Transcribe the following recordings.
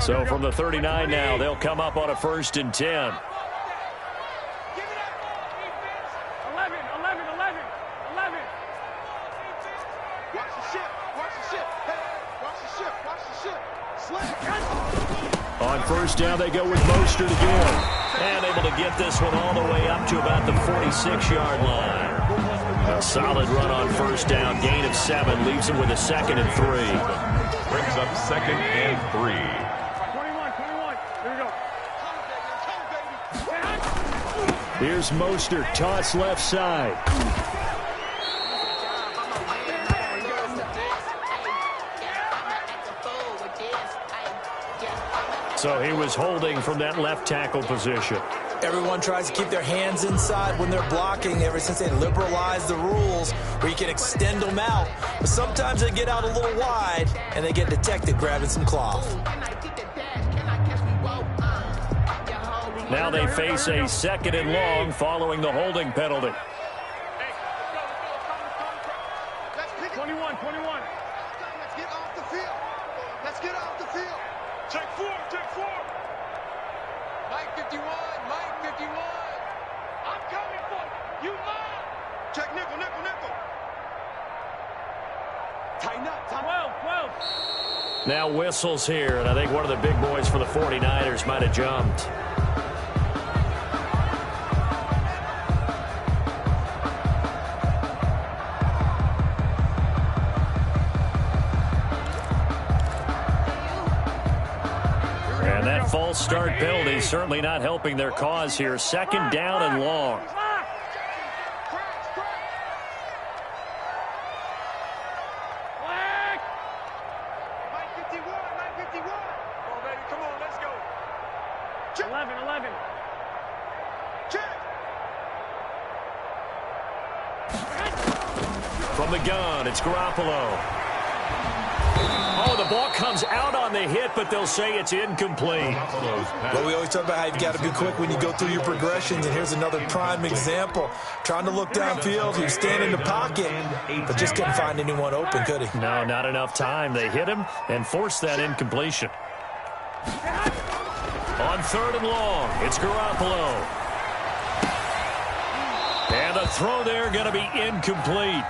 So from the 39 now, they'll come up on a 1st and 10. On 1st down, they go with Mostert again. And able to get this one all the way up to about the 46-yard line. A solid run on 1st down. Gain of 7. Leaves him with a 2nd and 3. Brings up 2nd and 3. 21. Here we go. Here's Mostert. Toss left side. So he was holding from that left tackle position. Everyone tries to keep their hands inside when they're blocking ever since they liberalized the rules where you can extend them out. But sometimes they get out a little wide and they get detected grabbing some cloth. Now they face a 2nd and long following the holding penalty. 21. Let's get off the field. Let's get off the field. Check 4. Mike 51. I'm coming for you. You mind? Check nickel. Tighten up. 12. Now whistles here, and I think one of the big boys for the 49ers might have jumped. And that false start penalty certainly not helping their cause here. 2nd down and long. Mike 51. Come on, baby. Come on, let's go. Check. 11. Check. From the gun, it's Garoppolo. Oh, the ball comes out on the hit, but they'll say it's incomplete. Well, we always talk about how you've got to be quick when you go through your progressions, and here's another prime example. Trying to look downfield, he was standing in the pocket, but just couldn't find anyone open, could he? No, not enough time. They hit him and forced that incompletion. On 3rd and long, it's Garoppolo. And the throw there going to be incomplete.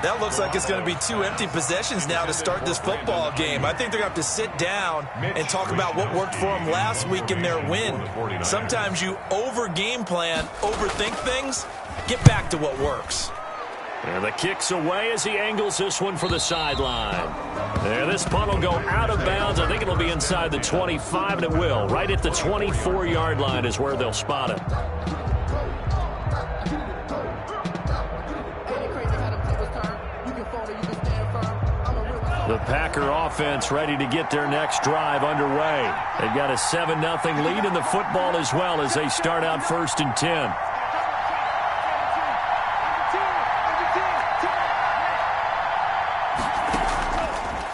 That looks like it's going to be 2 empty possessions now to start this football game. I think they're going to have to sit down and talk about what worked for them last week in their win. Sometimes you over-game plan, overthink things, get back to what works. And the kick's away as he angles this one for the sideline. And this punt will go out of bounds. I think it'll be inside the 25, and it will. Right at the 24-yard line is where they'll spot it. The Packer offense ready to get their next drive underway. They've got a 7-0 lead in the football as well as they start out 1st and 10.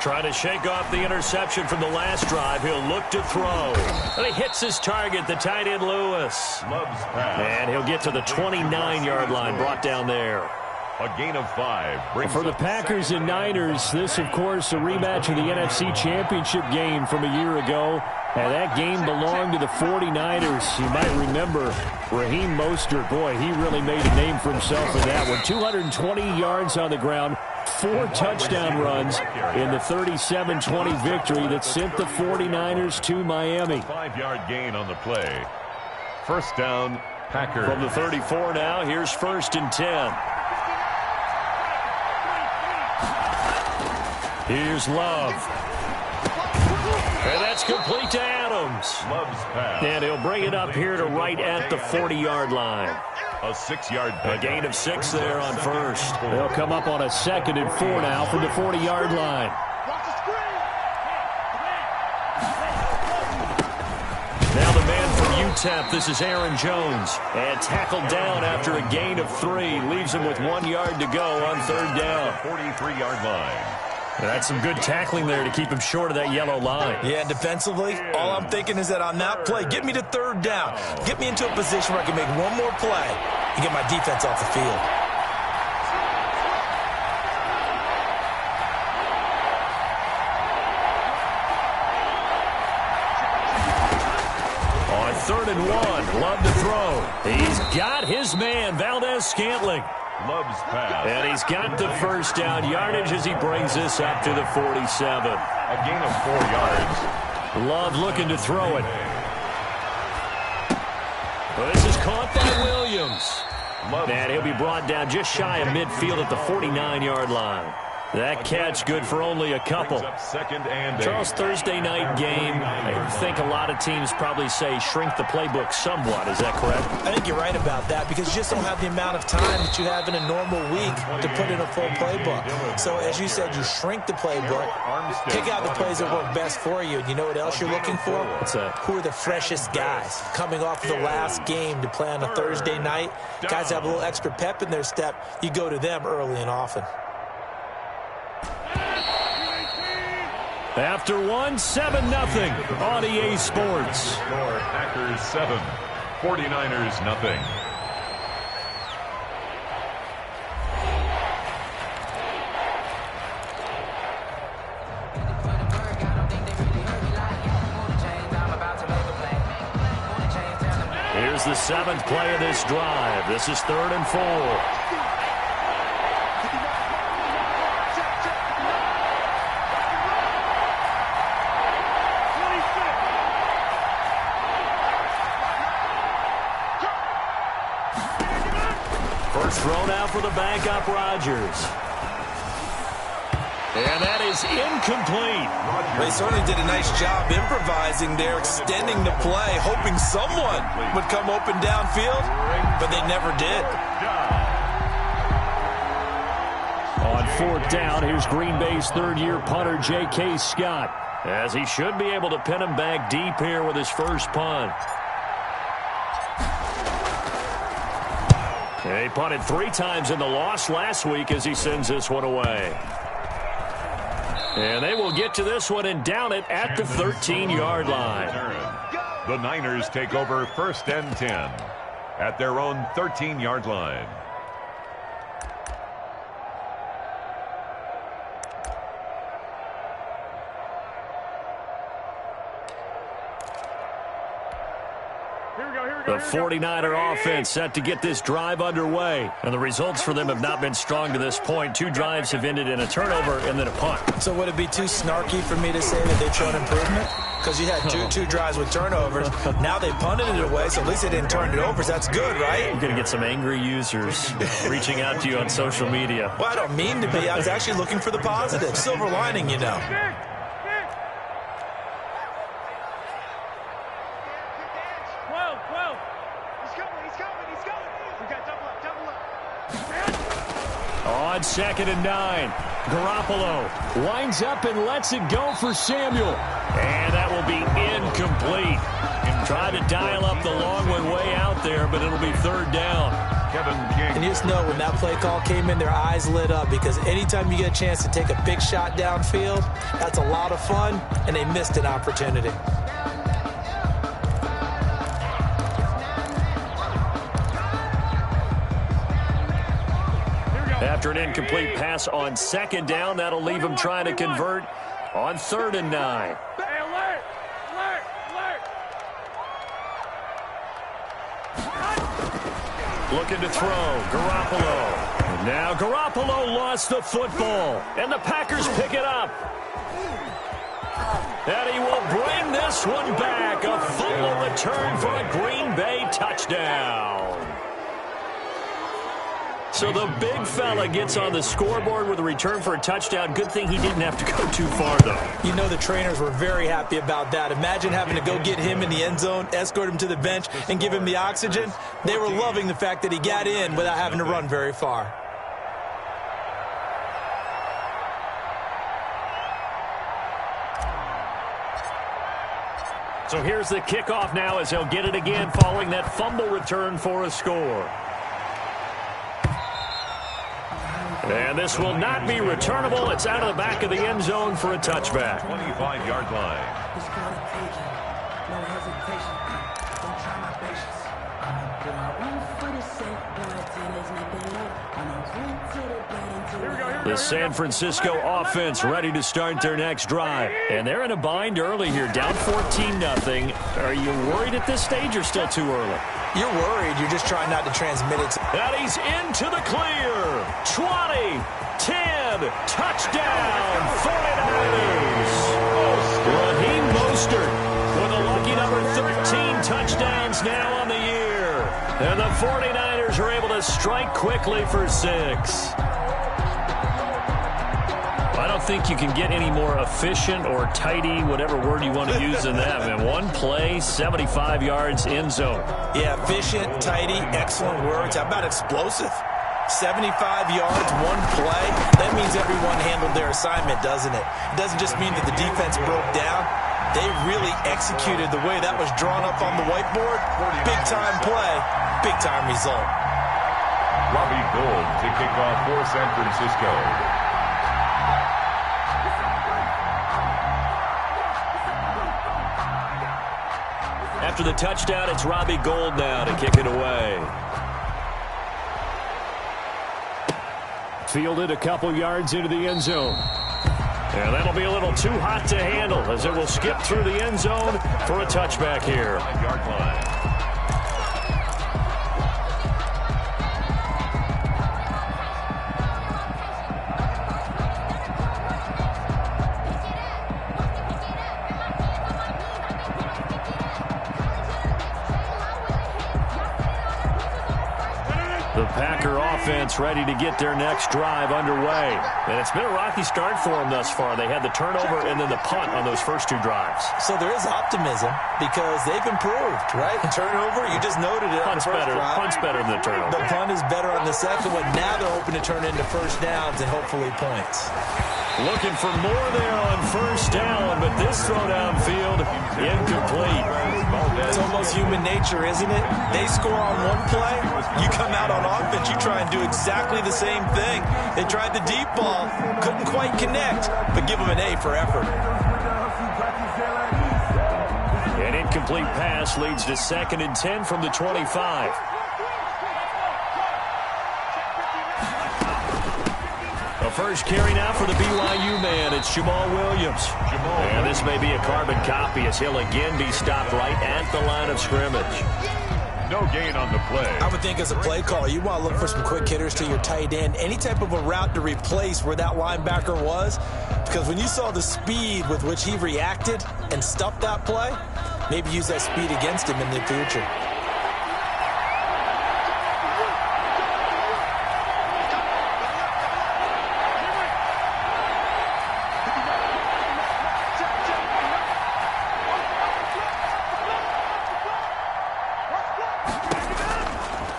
Trying to shake off the interception from the last drive. He'll look to throw. And he hits his target, the tight end Lewis. And he'll get to the 29-yard line, brought down there. A gain of 5. For the Packers and Niners, this, of course, a rematch of the NFC Championship game from a year ago. And that game belonged to the 49ers. You might remember Raheem Mostert. Boy, he really made a name for himself in that one. 220 yards on the ground, 4 touchdown runs in the 37-20 victory that sent the 49ers to Miami. 5-yard gain on the play. 1st down, Packers. From the 34 now, here's 1st and 10. Here's Love. And that's complete to Adams. Love's pass. And he'll bring it up here to right at the 40-yard line. A 6-yard A gain of 6 there on 1st. They'll come up on a 2nd and 4 now from the 40-yard line. Now the man from UTEP, this is Aaron Jones. And tackled down after a gain of 3. Leaves him with 1 yard to go on 3rd down. 43-yard line. That's some good tackling there to keep him short of that yellow line. Yeah, defensively, all I'm thinking is that on that play, get me to third down. Get me into a position where I can make one more play and get my defense off the field. On 3rd and 1, Love to throw. He's got his man, Valdez-Scantling. Love's pass. And he's got the first down yardage as he brings this up to the 47. A gain of 4 yards. Love looking to throw it. Well, this is caught by Williams. And he'll be brought down just shy of midfield at the 49-yard line. That catch good for only a couple. Charles, Thursday night game, I think a lot of teams probably say shrink the playbook somewhat. Is that correct? I think you're right about that because you just don't have the amount of time that you have in a normal week to put in a full playbook. So as you said, you shrink the playbook, pick out the plays that work best for you. And you know what else you're looking for? What's that? Who are the freshest guys coming off of the last game to play on a Thursday night? Guys have a little extra pep in their step. You go to them early and often. After 7-0 on EA Sports. Score Packers 7, 49ers nothing. Here's the 7th play of this drive. This is 3rd and 4. Thrown out for the backup, Rodgers. And that is incomplete. They certainly did a nice job improvising there, extending the play, hoping someone would come open downfield, but they never did. On 4th down, here's Green Bay's 3rd-year punter, J.K. Scott, as he should be able to pin him back deep here with his first punt. He punted 3 times in the loss last week as he sends this one away. And they will get to this one and down it at the 13-yard line. The Niners take over 1st and 10 at their own 13-yard line. The 49er offense set to get this drive underway. And the results for them have not been strong to this point. 2 drives have ended in a turnover and then a punt. So would it be too snarky for me to say that they've shown improvement? Because you had two drives with turnovers. Now they punted it away, so at least they didn't turn it over. So that's good, right? You're going to get some angry users reaching out to you on social media. Well, I don't mean to be. I was actually looking for the positive. Silver lining, you know. On 2nd and 9, Garoppolo winds up and lets it go for Samuel. And that will be incomplete. Try to dial up the long one way out there, but it'll be 3rd down. And you just know when that play call came in, their eyes lit up because anytime you get a chance to take a big shot downfield, that's a lot of fun, and they missed an opportunity. After an incomplete pass on 2nd down, that'll leave him trying to convert on 3rd and 9. Looking to throw, Garoppolo. Now Garoppolo lost the football, and the Packers pick it up. And he will bring this one back. A fumble return for a Green Bay touchdown. So the big fella gets on the scoreboard with a return for a touchdown. Good thing he didn't have to go too far, though. You know the trainers were very happy about that. Imagine having to go get him in the end zone, escort him to the bench, and give him the oxygen. They were loving the fact that he got in without having to run very far. So here's the kickoff now as he'll get it again following that fumble return for a score. And this will not be returnable. It's out of the back of the end zone for a touchback. 25-yard line. It's gonna take it. No hesitation. Don't try my patience. I'ma put my one foot is safe, boy, till there's nothing left. I'ma run to the bed until The San Francisco offense ready to start their next drive. And they're in a bind early here, down 14-0. Are you worried at this stage or still too early? You're worried. You're just trying not to transmit it. And he's into the clear. 20, 10, touchdown, 49ers. Raheem Mostert with a lucky number 13 touchdowns now on the year. And the 49ers are able to strike quickly for 6. I don't think you can get any more efficient or tidy, whatever word you want to use in that. Man, one play, 75 yards, end zone. Yeah, efficient, tidy, excellent words. How about explosive? 75 yards, one play. That means everyone handled their assignment, doesn't it? It doesn't just mean that the defense broke down. They really executed the way that was drawn up on the whiteboard. Big-time play, big-time result. Robbie Gould to kick off for San Francisco. After the touchdown, it's Robbie Gould now to kick it away. Fielded a couple yards into the end zone. And that'll be a little too hot to handle as it will skip through the end zone for a touchback here. 5-yard line. The Packer offense ready to get their next drive underway. And it's been a rocky start for them thus far. They had the turnover and then the punt on those first two drives. So there is optimism because they've improved, right? Turnover, you just noted it. Punt's better. Punt's better than the turnover. The punt is better on the second one. Now they're hoping to turn into first downs and hopefully points. Looking for more there on first down, but this throw downfield, incomplete. It's almost human nature, isn't it? They score on one play, you come out on offense, you try and do exactly the same thing. They tried the deep ball, couldn't quite connect, but give them an A for effort. An incomplete pass leads to 2nd and 10 from the 25. The first carry now for the BYU man. It's Jamal Williams. And this may be a carbon copy as he'll again be stopped right at the line of scrimmage. No gain on the play. I would think as a play call, you want to look for some quick hitters to your tight end. Any type of a route to replace where that linebacker was. Because when you saw the speed with which he reacted and stuffed that play, maybe use that speed against him in the future.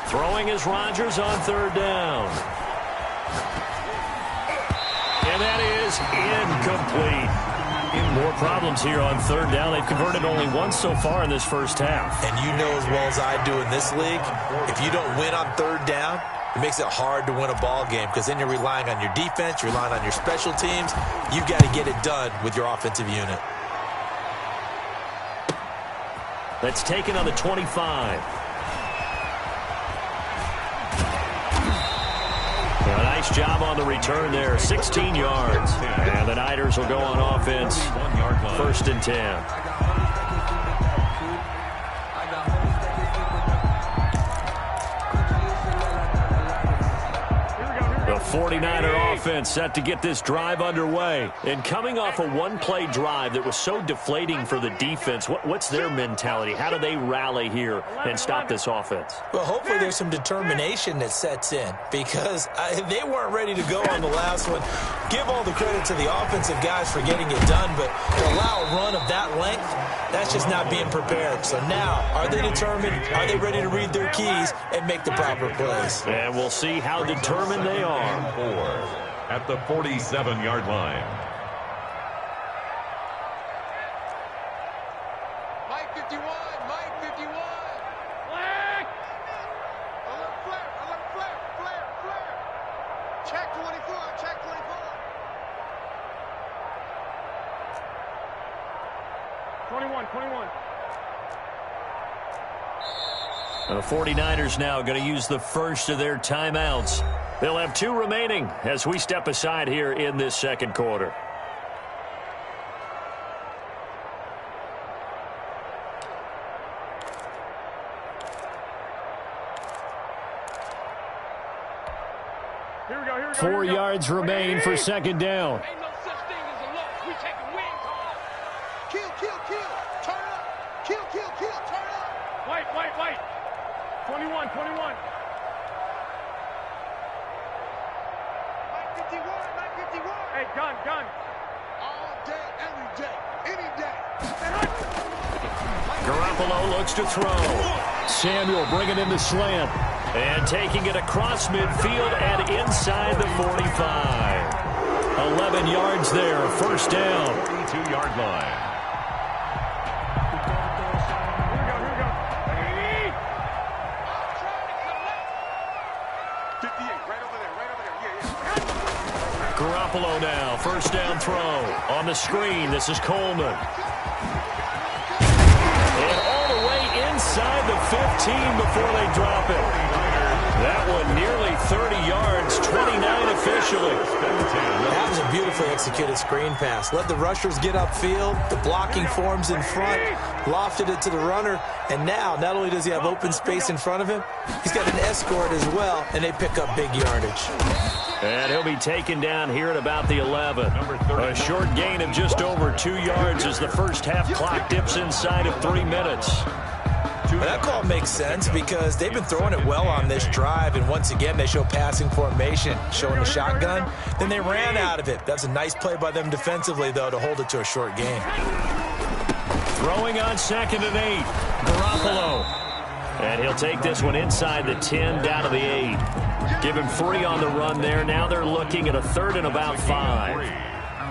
Throwing is Rodgers on 3rd down. And that is incomplete. More problems here on 3rd down. They've converted only once so far in this first half. And you know as well as I do in this league, if you don't win on 3rd down, it makes it hard to win a ball game because then you're relying on your defense, you're relying on your special teams. You've got to get it done with your offensive unit. That's taken on the 25. A nice job on the return there, 16 yards. And the Niners will go on offense, 1st and 10. The 49er offense set to get this drive underway. And coming off a one-play drive that was so deflating for the defense, what's their mentality? How do they rally here and stop this offense? Well, hopefully there's some determination that sets in because they weren't ready to go on the last one. Give all the credit to the offensive guys for getting it done, but to allow a run of that length, that's just not being prepared. So now, are they determined? Are they ready to read their keys and make the proper plays? And we'll see how determined they are. At the 47-yard line. Mike 51, Mike 51. Flag. Alert flare, flare. Check 25. The 49ers now going to use the first of their timeouts. They'll have 2 remaining as we step aside here in this second quarter. Here we go, here we go. 4 yards remain for second down. Ain't no such thing as a loss. We taking wins home. Kill, kill, kill. Turn up. Kill, kill, kill. Turn up. White. 21. 951. Hey, gun. All day, every day, any day. Garoppolo looks to throw. Samuel bringing in the slant. And taking it across midfield and inside the 45. 11 yards there, first down. 42-yard line. Here we go. 58, right over there. Yeah. Garoppolo now, first down throw. On the screen, this is Coleman. And all the way inside the 15 before they drop it. That one nearly 30 yards, 29 officially. That was a beautifully executed screen pass. Let the rushers get upfield. The blocking forms in front. Lofted it to the runner. And now, not only does he have open space in front of him, he's got an escort as well, and they pick up big yardage. And he'll be taken down here at about the 11. A short gain of just over 2 yards as the first half clock dips inside of 3 minutes. Well, that call makes sense because they've been throwing it well on this drive, and once again they show passing formation, showing the shotgun. Then they ran out of it. That's a nice play by them defensively, though, to hold it to a short gain. Throwing on 2nd and 8. Garoppolo. And he'll take this one inside the 10, down to the 8. Give him 3 on the run there. Now they're looking at a 3rd and about 5.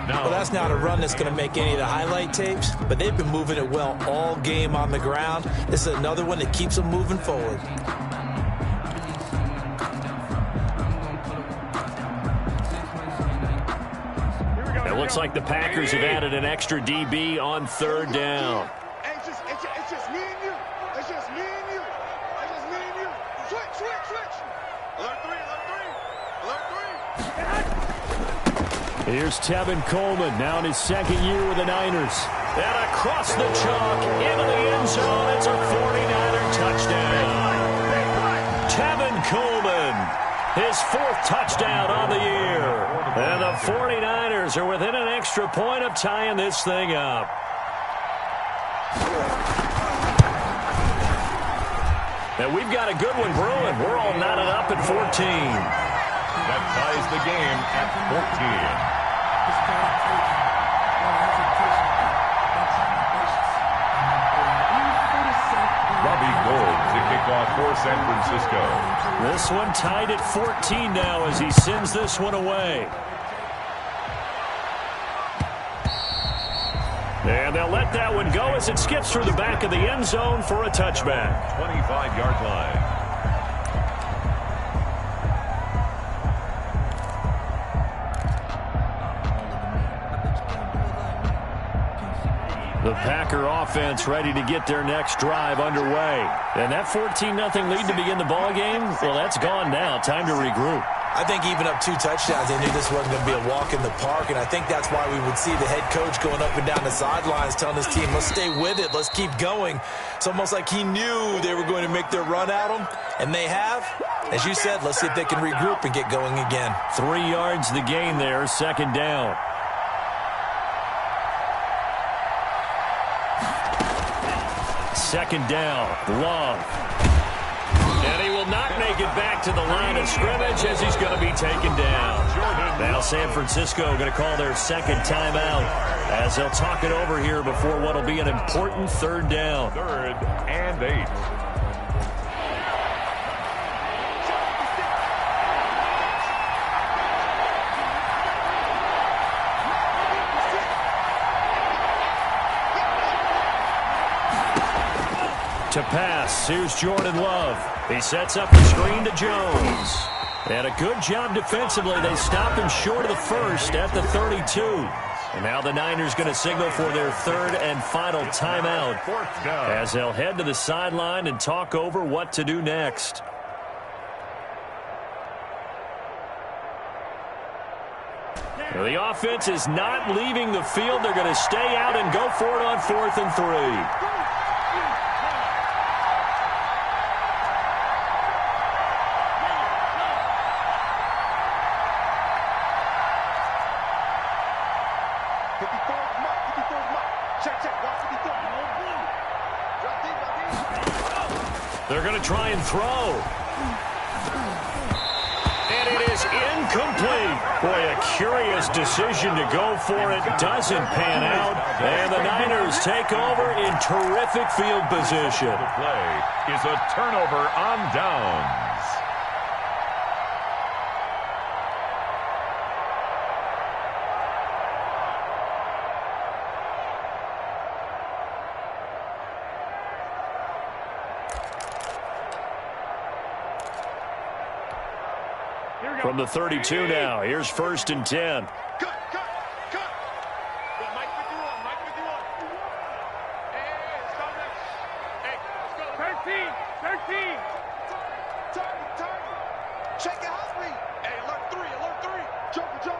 Well, that's not a run that's going to make any of the highlight tapes, but they've been moving it well all game on the ground. This is another one that keeps them moving forward. It looks like the Packers have added an extra DB on 3rd down. It's just me and you. It's just me and you. It's just me and you. Switch. Alert 3. Here's Tevin Coleman, now in his 2nd year with the Niners. And across the chalk, into the end zone, it's a 49er touchdown. Tevin Coleman, his 4th touchdown on the year. And the 49ers are within an extra point of tying this thing up. And we've got a good one brewing. We're all knotted up at 14. That ties the game at 14. Robbie Gould to kick off for San Francisco. This one tied at 14 now as he sends this one away. And they'll let that one go as it skips through the back of the end zone for a touchback. 25-yard line. The Packer offense ready to get their next drive underway. And that 14-0 lead to begin the ball game, well, that's gone now. Time to regroup. I think even up 2 touchdowns, they knew this wasn't going to be a walk in the park, and I think that's why we would see the head coach going up and down the sidelines telling his team, let's stay with it, let's keep going. It's almost like he knew they were going to make their run at him, and they have. As you said, let's see if they can regroup and get going again. 3 yards the gain there, 2nd down. Second down, Love. And he will not make it back to the line of scrimmage as he's going to be taken down. Now San Francisco going to call their 2nd timeout as they'll talk it over here before what will be an important 3rd down. 3rd and 8. To pass, here's Jordan Love. He sets up the screen to Jones. And a good job defensively. They stop him short of the 1st at the 32. And now the Niners going to signal for their third and final timeout as they'll head to the sideline and talk over what to do next. The offense is not leaving the field. They're going to stay out and go for it on 4th and 3. They're going to try and throw. And it is incomplete. Boy, a curious decision to go for it. Doesn't pan out. And the Niners take over in terrific field position. The play is a turnover on downs. From the 32 now, here's 1st and 10. Cut. Mike with you on. Hey, stop that. Hey, let's go. 13. Target. Check your hot read. Hey, alert 3. Joker.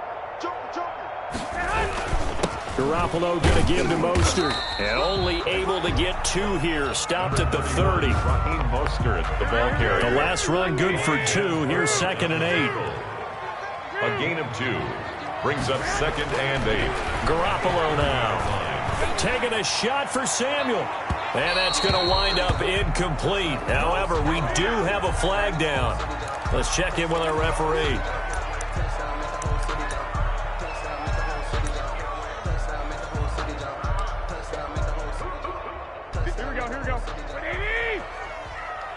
Garoppolo going to give to Mostert. And only able to get 2 here. Stopped at the 30. Raheem Mostert, the ball carrier. The last run good for 2. Here's 2nd and 8. A gain of 2 brings up 2nd and 8. Garoppolo now taking a shot for Samuel. And that's going to wind up incomplete. However, we do have a flag down. Let's check in with our referee. Here we go. 80!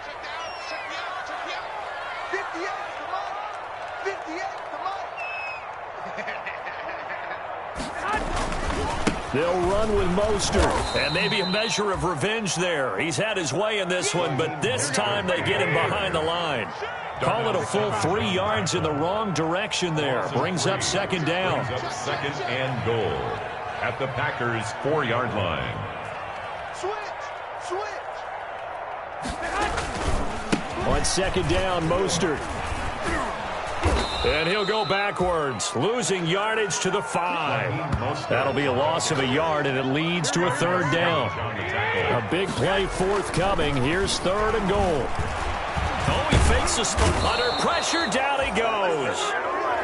Check me out. 58, come on. 58, come on. They'll run with Mostert, and maybe a measure of revenge there. He's had his way in this one, but this time they get him behind the line. Call it a full 3 yards in the wrong direction there. Brings up 2nd down. Brings up 2nd and goal at the Packers' 4-yard line. Switch. On 2nd down, Mostert. And he'll go backwards, losing yardage to the 5. That'll be a loss of a yard, and it leads to a 3rd down. A big play forthcoming. Here's 3rd and goal. Oh, he fakes a spot. Under pressure, down he goes.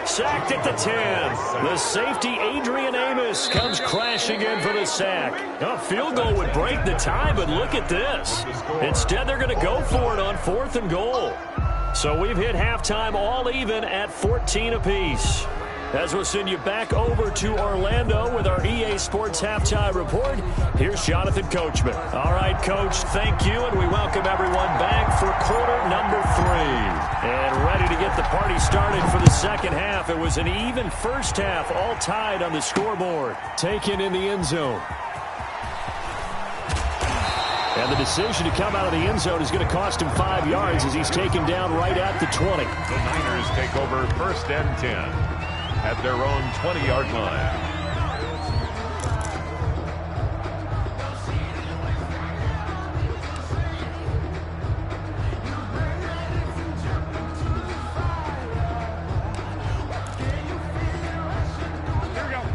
Sacked at the 10. The safety, Adrian Amos, comes crashing in for the sack. A field goal would break the tie, but look at this. Instead, they're going to go for it on 4th and goal. So we've hit halftime all even at 14 apiece. As we'll send you back over to Orlando with our EA Sports Halftime Report, here's Jonathan Coachman. All right, Coach, thank you, and we welcome everyone back for quarter number 3. And ready to get the party started for the second half. It was an even first half, all tied on the scoreboard. Taken in the end zone. And the decision to come out of the end zone is going to cost him 5 yards as he's taken down right at the 20. The Niners take over 1st and 10 at their own 20-yard line.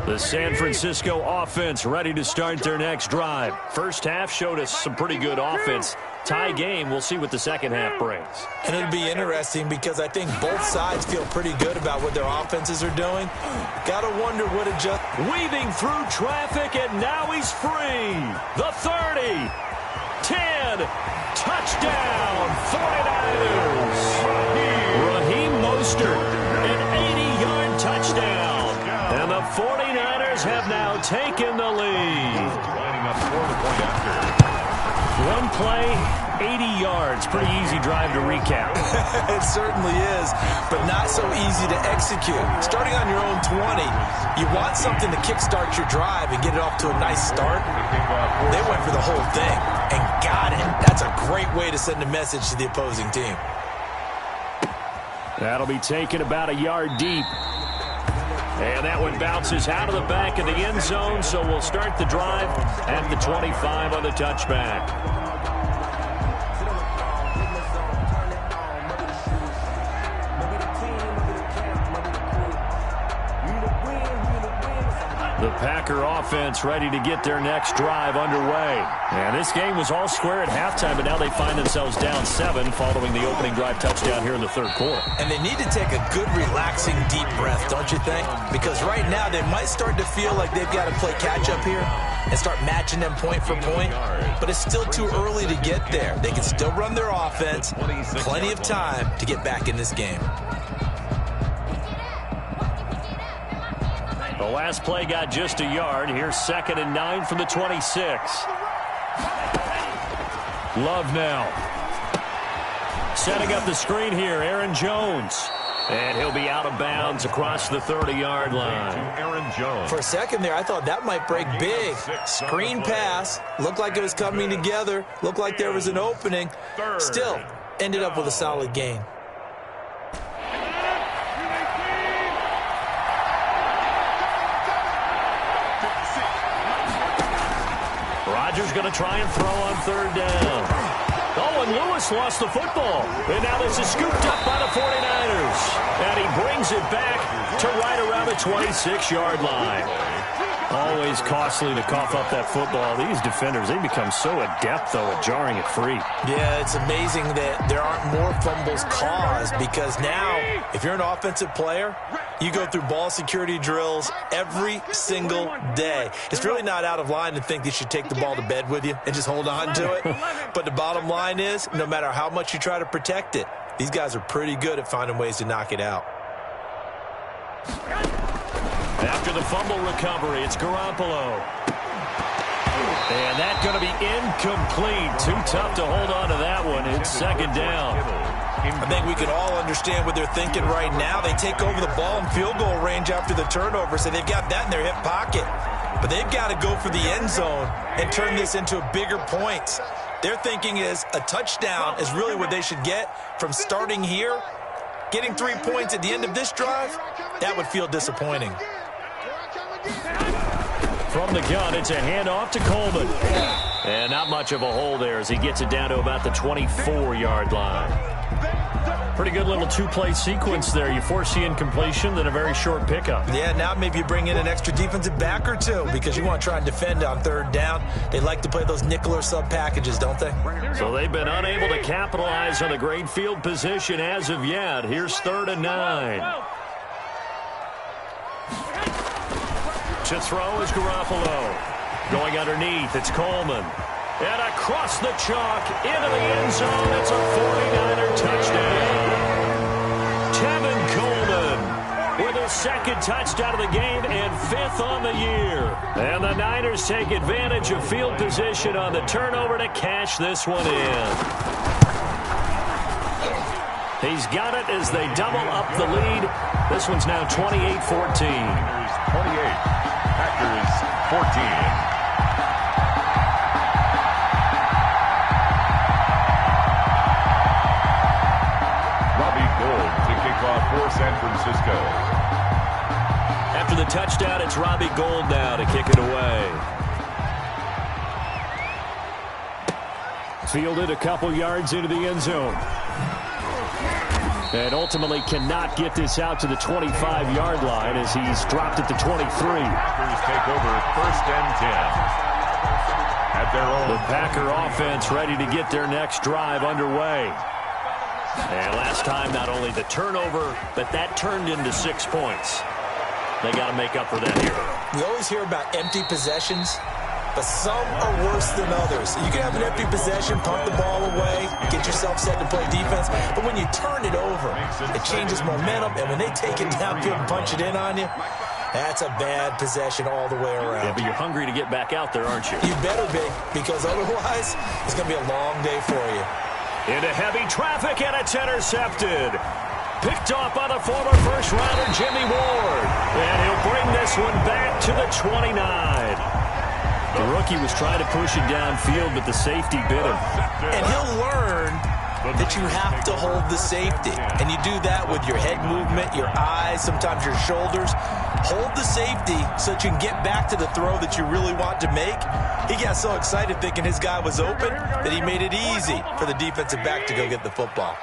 The San Francisco offense ready to start their next drive. First half showed us some pretty good offense. Tie game, we'll see what the second half brings. And it'll be interesting because I think both sides feel pretty good about what their offenses are doing. Gotta wonder what it just... Weaving through traffic, and now he's free. The 30. 10. Touchdown, 49ers. Raheem Mostert, an 80-yard touchdown. And the 49ers have now taken the lead. Lining up for the point after. One play, 80 yards. Pretty easy drive to recap. It certainly is, but not so easy to execute. Starting on your own 20, you want something to kickstart your drive and get it off to a nice start. They went for the whole thing and got it. That's a great way to send a message to the opposing team. That'll be taken about a yard deep. And that one bounces out of the back of the end zone, so we'll start the drive at the 25 on the touchback. The Packer offense ready to get their next drive underway. And this game was all square at halftime, but now they find themselves down 7 following the opening drive touchdown here in the third quarter. And they need to take a good, relaxing, deep breath, don't you think? Because right now they might start to feel like they've got to play catch-up here and start matching them point for point. But it's still too early to get there. They can still run their offense. Plenty of time to get back in this game. The last play got just a yard. Here's 2nd and 9 from the 26. Love now. Setting up the screen here, Aaron Jones. And he'll be out of bounds across the 30-yard line. Aaron Jones. For a second there, I thought that might break big. Screen pass. Looked like it was coming together. Looked like there was an opening. Still, ended up with a solid gain. Rodgers going to try and throw on 3rd down. Oh, and Lewis lost the football. And now this is scooped up by the 49ers. And he brings it back to right around the 26-yard line. Always costly to cough up that football. These defenders, they become so adept, though, at jarring it free. Yeah, it's amazing that there aren't more fumbles caused because now, if you're an offensive player, you go through ball security drills every single day. It's really not out of line to think you should take the ball to bed with you and just hold on to it. But the bottom line is, no matter how much you try to protect it, these guys are pretty good at finding ways to knock it out. After the fumble recovery, it's Garoppolo. And that's going to be incomplete. Too tough to hold on to that one. It's 2nd down. I think we can all understand what they're thinking right now. They take over the ball in field goal range after the turnover, so they've got that in their hip pocket. But they've got to go for the end zone and turn this into a bigger point. Their thinking is a touchdown is really what they should get from starting here. Getting 3 points at the end of this drive, that would feel disappointing. From the gun, it's a handoff to Coleman. And not much of a hole there as he gets it down to about the 24-yard line. Pretty good little 2-play sequence there. You force the incompletion, then a very short pickup. Yeah, now maybe you bring in an extra defensive back or two because you want to try and defend on 3rd down. They like to play those nickel or sub packages, don't they? So they've been unable to capitalize on a great field position as of yet. Here's 3rd and 9. To throw is Garoppolo. Going underneath, it's Coleman. And across the chalk, into the end zone. It's a 49er touchdown. Tevin Coleman with his 2nd touchdown of the game and 5th on the year. And the Niners take advantage of field position on the turnover to cash this one in. He's got it as they double up the lead. This one's now 28-14. 28. Packers 14. For San Francisco. After the touchdown, it's Robbie Gould now to kick it away. Fielded a couple yards into the end zone. And ultimately cannot get this out to the 25-yard line as he's dropped at the 23. Packers take over 1st and 10. At their own. The Packer offense ready to get their next drive underway. And last time, not only the turnover, but that turned into 6 points. They got to make up for that here. We always hear about empty possessions, but some are worse than others. You can have an empty possession, punt the ball away, get yourself set to play defense, but when you turn it over, it changes momentum, and when they take it downfield and punch it in on you, that's a bad possession all the way around. Yeah, but you're hungry to get back out there, aren't you? You better be, because otherwise, it's going to be a long day for you. Into heavy traffic, and it's intercepted. Picked off by the former first-rounder Jimmy Ward. And he'll bring this one back to the 29. The rookie was trying to push it downfield, but the safety bit him. And he'll learn that you have to hold the safety. And you do that with your head movement, your eyes, sometimes your shoulders. Hold the safety so that you can get back to the throw that you really want to make. He got so excited thinking his guy was open that he made it easy for the defensive back to go get the football.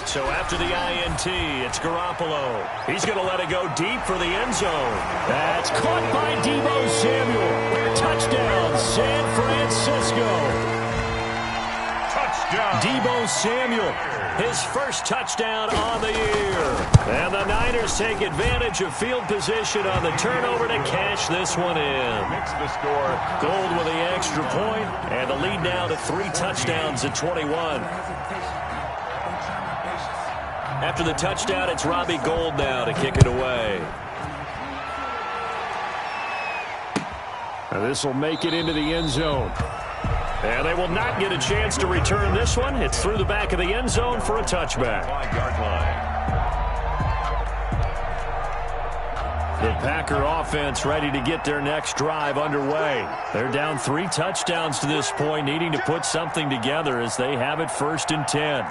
So after the INT, it's Garoppolo. He's going to let it go deep for the end zone. That's caught by Deebo Samuel. Touchdown, San Francisco. Touchdown. Deebo Samuel, his first touchdown on the year. And the Niners take advantage of field position on the turnover to cash this one in. Makes the score. Gold with the extra point, and the lead now to 3 touchdowns at 21. After the touchdown, it's Robbie Gould now to kick it away. This will make it into the end zone. And they will not get a chance to return this one. It's through the back of the end zone for a touchback. 5-yard line. The Packer offense ready to get their next drive underway. They're down 3 touchdowns to this point, needing to put something together as they have it 1st and 10.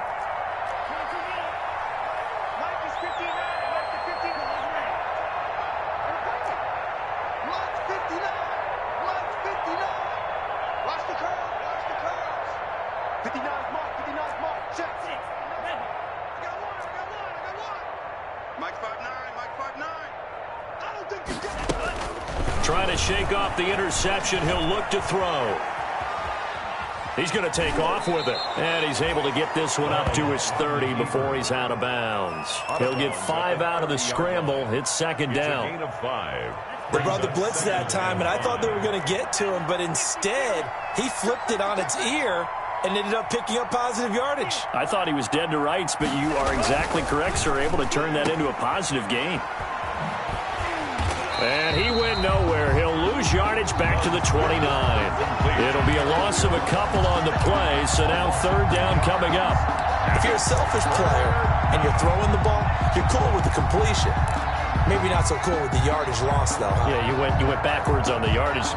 Trying to shake off the interception. He'll look to throw. He's going to take off with it. And he's able to get this one up to his 30 before he's out of bounds. He'll get 5 out of the scramble. It's 2nd down. Gain of 5. They brought the blitz that time, and I thought they were going to get to him, but instead, he flipped it on its ear and ended up picking up positive yardage. I thought he was dead to rights, but you are exactly correct, sir. Able to turn that into a positive gain. And he went nowhere. He'll lose yardage back to the 29. It'll be a loss of a couple on the play, so now 3rd down coming up. If you're a selfish player and you're throwing the ball, you're cool with the completion. Maybe not so cool with the yardage loss, though. Huh? Yeah, you went backwards on the yardage.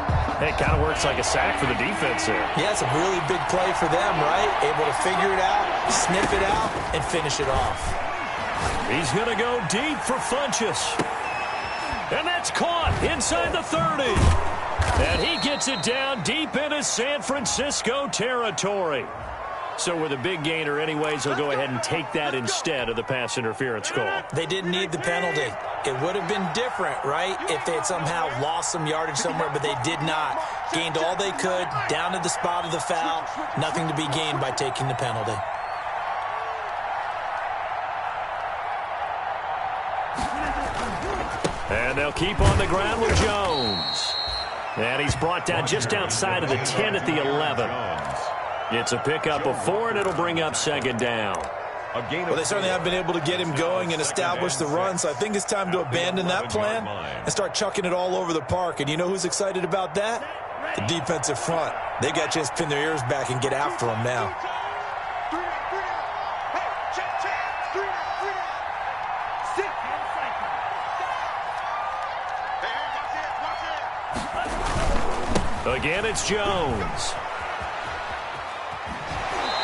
It kind of works like a sack for the defense there. Yeah, it's a really big play for them, right? Able to figure it out, sniff it out, and finish it off. He's going to go deep for Funchess. And that's caught inside the 30. And he gets it down deep into San Francisco territory. So with a big gainer anyways, he'll go ahead and take that instead of the pass interference call. They didn't need the penalty. It would have been different, right, if they had somehow lost some yardage somewhere, but they did not. Gained all they could, down to the spot of the foul. Nothing to be gained by taking the penalty. And they'll keep on the ground with Jones. And he's brought down just outside of the 10 at the 11. It's a pickup of 4, and it'll bring up 2nd down. Well, they certainly have been able to get him going and establish the run, so I think it's time to abandon that plan and start chucking it all over the park. And you know who's excited about that? The defensive front. They got a chance to pin their ears back and get after him now. Again, it's Jones.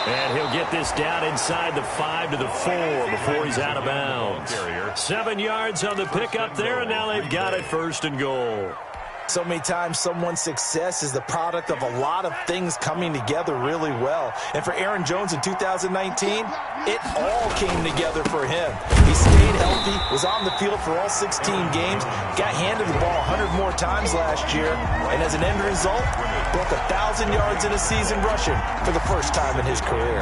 And he'll get this down inside the 5 to the 4 before he's out of bounds. 7 yards on the pickup there, and now they've got it 1st and goal. So many times someone's success is the product of a lot of things coming together really well. And for Aaron Jones in 2019, it all came together for him. He stayed healthy, was on the field for all 16 games, got handed the ball 100 more times last year, and as an end result, broke 1,000 yards in a season rushing for the first time in his career.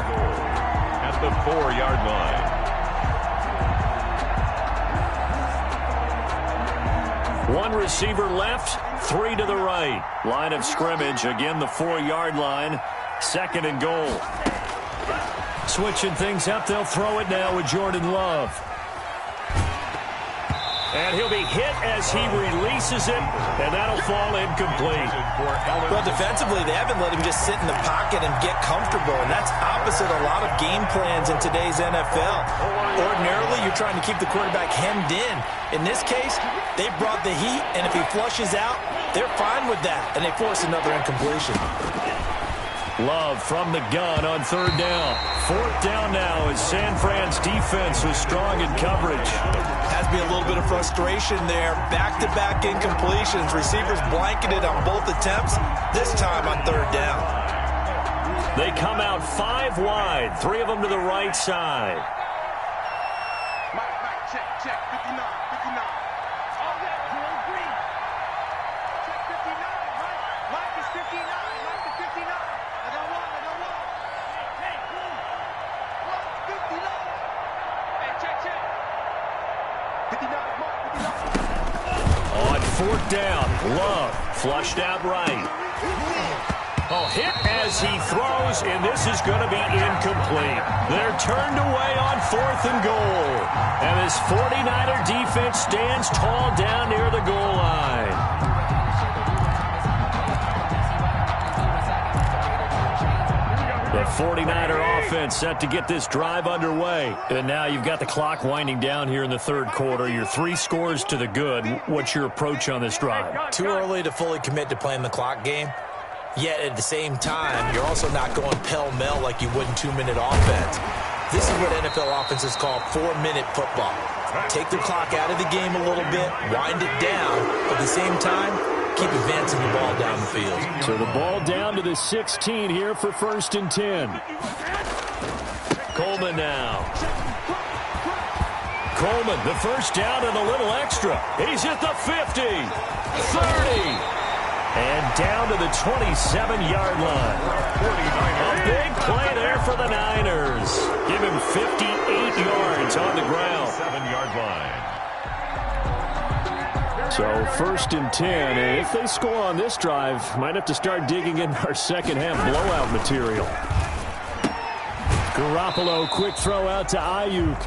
At the 4-yard line. One receiver left, 3 to the right. Line of scrimmage, again the 4-yard line. 2nd and goal. Switching things up, they'll throw it now with Jordan Love. And he'll be hit as he releases it, and that'll fall incomplete. Well, defensively, they haven't let him just sit in the pocket and get comfortable, and that's opposite a lot of game plans in today's NFL. Ordinarily, you're trying to keep the quarterback hemmed in. In this case, they brought the heat, and if he flushes out, they're fine with that, and they force another incompletion. Love from the gun on third down. Fourth down now as San Fran's defense was strong in coverage. Has to be a little bit of frustration there. Back-to-back incompletions. Receivers blanketed on both attempts, this time on third down. They come out 5 wide, 3 of them to the right side. Mike, check, 59. All that, Joel Green. Check 59, Mike is 59, Mike is 59. I got one. Hey, boom. 59. Hey, check. 59, Mike, 59. On fourth down, Love flushed out right. Oh, hit as he throws, and this is going to be incomplete. They're turned away on 4th and goal. And this 49er defense stands tall down near the goal line. The 49er offense set to get this drive underway. And now you've got the clock winding down here in the third quarter. You're 3 scores to the good. What's your approach on this drive? Too early to fully commit to playing the clock game. Yet at the same time, you're also not going pell-mell like you would in 2-minute offense. This is what NFL offenses call 4-minute football. Take the clock out of the game a little bit, wind it down, but at the same time, keep advancing the ball down the field. So the ball down to the 16 here for 1st and 10. Coleman now. Coleman, the first down and a little extra. He's at the 50, 30. And down to the 27-yard line. A big play there for the Niners. Give him 58 yards on the ground. 7-yard line. So 1st and 10. And if they score on this drive, might have to start digging in our second-half blowout material. Garoppolo, quick throw out to Ayuk.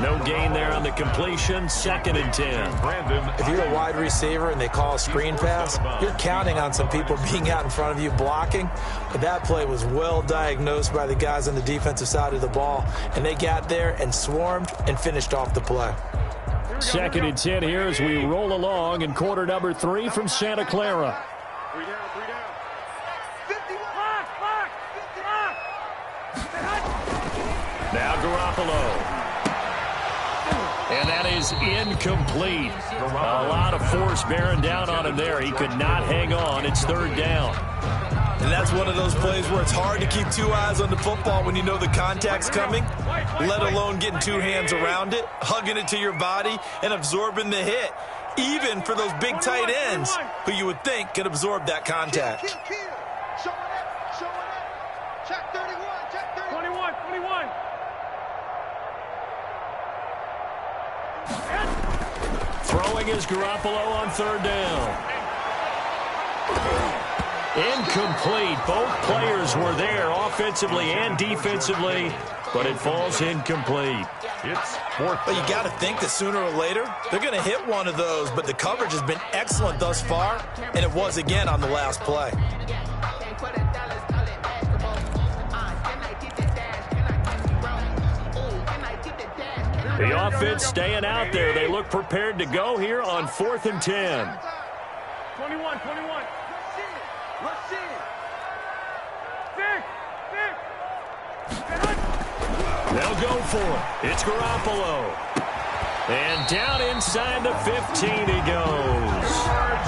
No gain there on the completion. 2nd and 10. Brandon. If you're a wide receiver and they call a screen pass, you're counting on some people being out in front of you blocking. But that play was well diagnosed by the guys on the defensive side of the ball. And they got there and swarmed and finished off the play. 2nd and 10 here as we roll along in quarter number 3 from Santa Clara. 3 down. 51. Now Garoppolo. And that is incomplete. A lot of force bearing down on him there. He could not hang on. It's 3rd down. And that's one of those plays where it's hard to keep 2 eyes on the football when you know the contact's coming, let alone getting 2 hands around it, hugging it to your body, and absorbing the hit, even for those big tight ends who you would think could absorb that contact. Kill. Showing up. Check 31. 21. Throwing is Garoppolo on 3rd down. Incomplete. Both players were there offensively and defensively, but it falls incomplete. It's 4th. But you got to think that sooner or later, they're going to hit one of those, but the coverage has been excellent thus far, and it was again on the last play. The offense staying out there. They look prepared to go here on 4th and 10. 21. Let's see. They'll go for it. It's Garoppolo. And down inside the 15 he goes.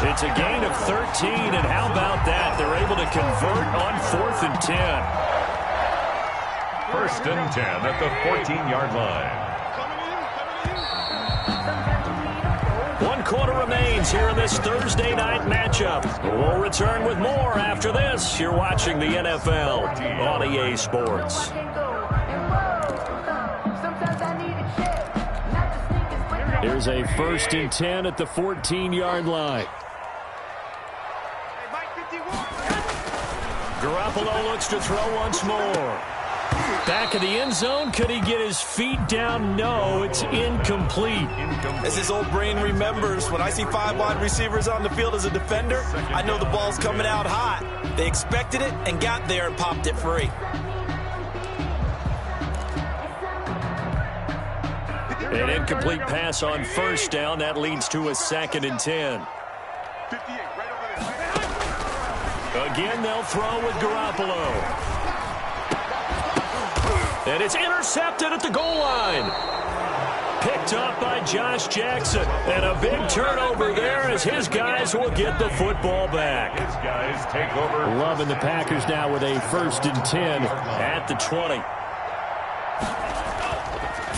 It's a gain of 13, and how about that? They're able to convert on 4th and 10. 1st and 10 at the 14-yard line. 1 quarter remains here in this Thursday night matchup. We'll return with more after this. You're watching the NFL on EA Sports. Here's a 1st and 10 at the 14-yard line. Garoppolo looks to throw once more. Back in the end zone. Could he get his feet down? No, it's incomplete. As his old brain remembers, when I see 5 wide receivers on the field as a defender, I know the ball's coming out hot. They expected it and got there and popped it free. An incomplete pass on 1st down. That leads to a 2nd and 10. 58. Again, they'll throw with Garoppolo. And it's intercepted at the goal line. Picked up by Josh Jackson. And a big turnover there as his guys will get the football back. His guys take over. Loving the Packers now with a 1st and 10 at the 20.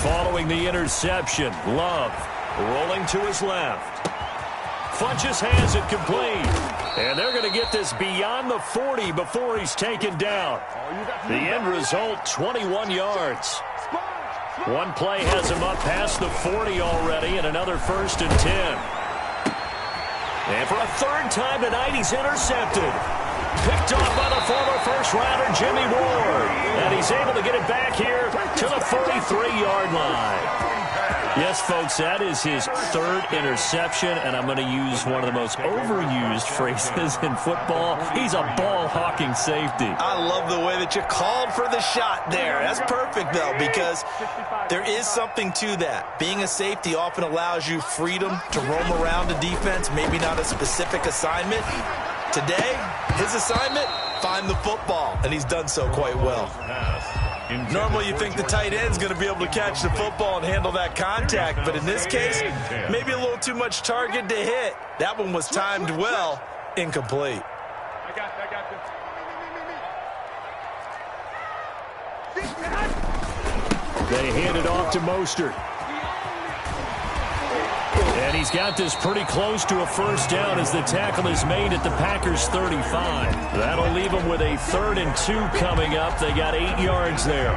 Following the interception, Love rolling to his left. Funches has it complete. And they're going to get this beyond the 40 before he's taken down. The end result, 21 yards. One play has him up past the 40 already, and another 1st and 10. And for a 3rd time tonight, he's intercepted. Picked off by the former first-rounder Jimmy Ward. And he's able to get it back here to the 43-yard line. Yes, folks, that is his 3rd interception, and I'm going to use one of the most overused phrases in football. He's a ball-hawking safety. I love the way that you called for the shot there. That's perfect, though, because there is something to that. Being a safety often allows you freedom to roam around a defense, maybe not a specific assignment. Today, his assignment, find the football, and he's done so quite well. Normally you think the tight end's going to be able to catch the football and handle that contact, but in this case, maybe a little too much target to hit. That one was timed well, incomplete. I got this. They hand it off to Mostert. And he's got this pretty close to a 1st down as the tackle is made at the Packers' 35. That'll leave them with a 3rd and 2 coming up. They got 8 yards there.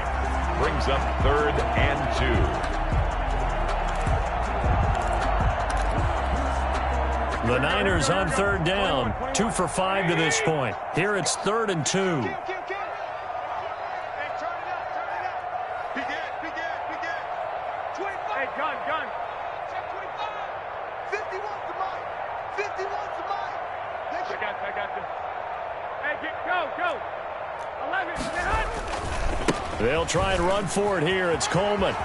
Brings up 3rd and 2. The Niners on 3rd down. 2 for 5 to this point. Here it's 3rd and 2. They'll try and run for it here. It's Coleman.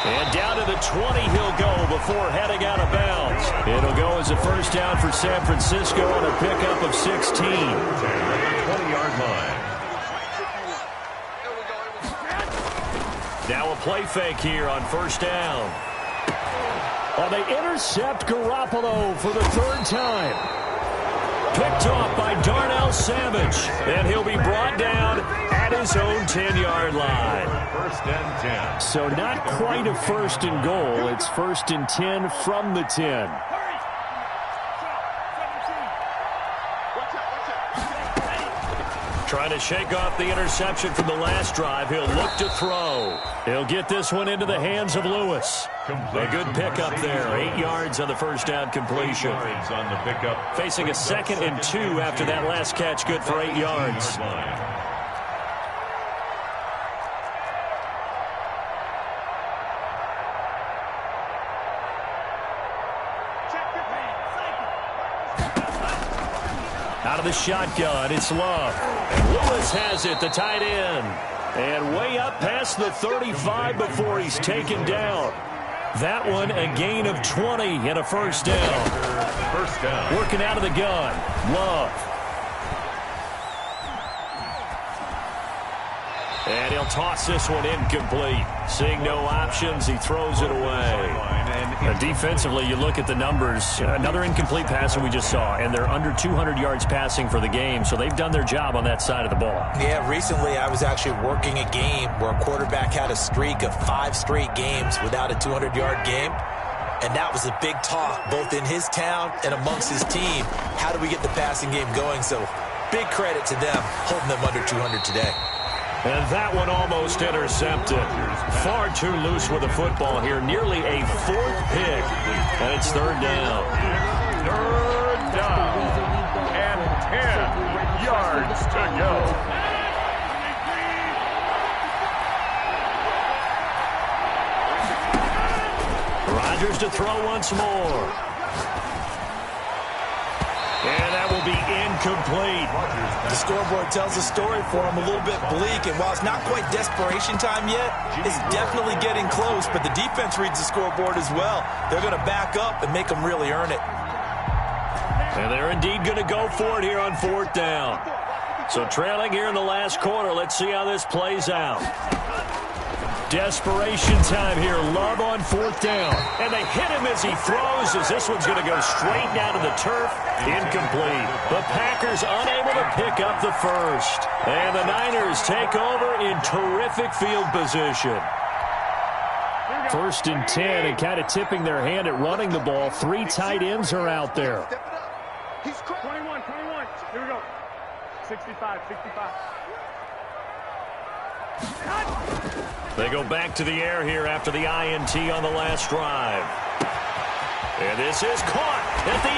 And down to the 20 he'll go before heading out of bounds. It'll go as a 1st down for San Francisco on a pickup of 16. 20-yard line. Now a play fake here on 1st down. Oh, they intercept Garoppolo for the 3rd time. Picked off by Darnell Savage. And he'll be brought down at his own 10-yard line. 1st and 10. So not quite a 1st and goal. It's 1st and 10 from the 10. Trying to shake off the interception from the last drive. He'll look to throw. He'll get this one into the hands of Lewis. A good pickup there. 8 yards on the 1st down completion. 8 yards on the pickup. Facing a 2nd and 2 after that last catch. Good for 8 yards. Out of the shotgun, it's Love. Lewis has it, the tight end. And way up past the 35 before he's taken down. That one, a gain of 20 and a 1st down. 1st down. Working out of the gun, Love. And he'll toss this one incomplete. Seeing no options, he throws it away. Defensively, you look at the numbers. Another incomplete pass that we just saw, and they're under 200 yards passing for the game, so they've done their job on that side of the ball. Yeah, recently I was actually working a game where a quarterback had a streak of 5 straight games without a 200-yard game, and that was a big talk, both in his town and amongst his team. How do we get the passing game going? So big credit to them, holding them under 200 today. And that one almost intercepted. Far too loose with the football here. Nearly a 4th pick. And it's 3rd down. 3rd down. And 10 yards to go. Rodgers to throw once more. And that will be incomplete. The scoreboard tells a story for him, a little bit bleak, and while it's not quite desperation time yet, it's definitely getting close, but the defense reads the scoreboard as well. They're going to back up and make them really earn it. And they're indeed going to go for it here on 4th down. So trailing here in the last quarter. Let's see how this plays out. Desperation time here. Love on 4th down. And they hit him as he throws, as this one's going to go straight down to the turf. Incomplete. The Packers unable to pick up the first. And the Niners take over in terrific field position. 1st and 10, and kind of tipping their hand at running the ball. 3 tight ends are out there. He's 21. Here we go. 65. They go back to the air here after the INT on the last drive. And this is caught at the 8.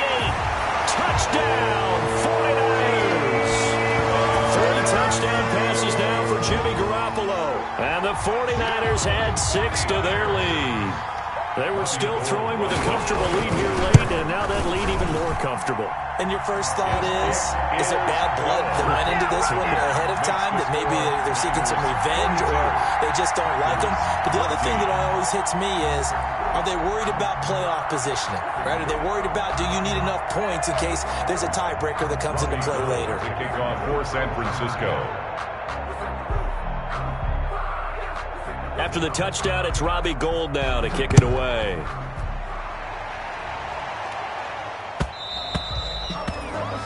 Touchdown, 49ers. 3 touchdown passes now for Jimmy Garoppolo. And the 49ers add 6 to their lead. They were still throwing with a comfortable lead here late, and now that lead even more comfortable. And your first thought is it bad blood that went into this one ahead of time, that maybe they're seeking some revenge or they just don't like them? But the other thing that always hits me is, are they worried about playoff positioning? Right? Are they worried about, do you need enough points in case there's a tiebreaker that comes into play later? The kickoff for San Francisco. After the touchdown, it's Robbie Gould now to kick it away.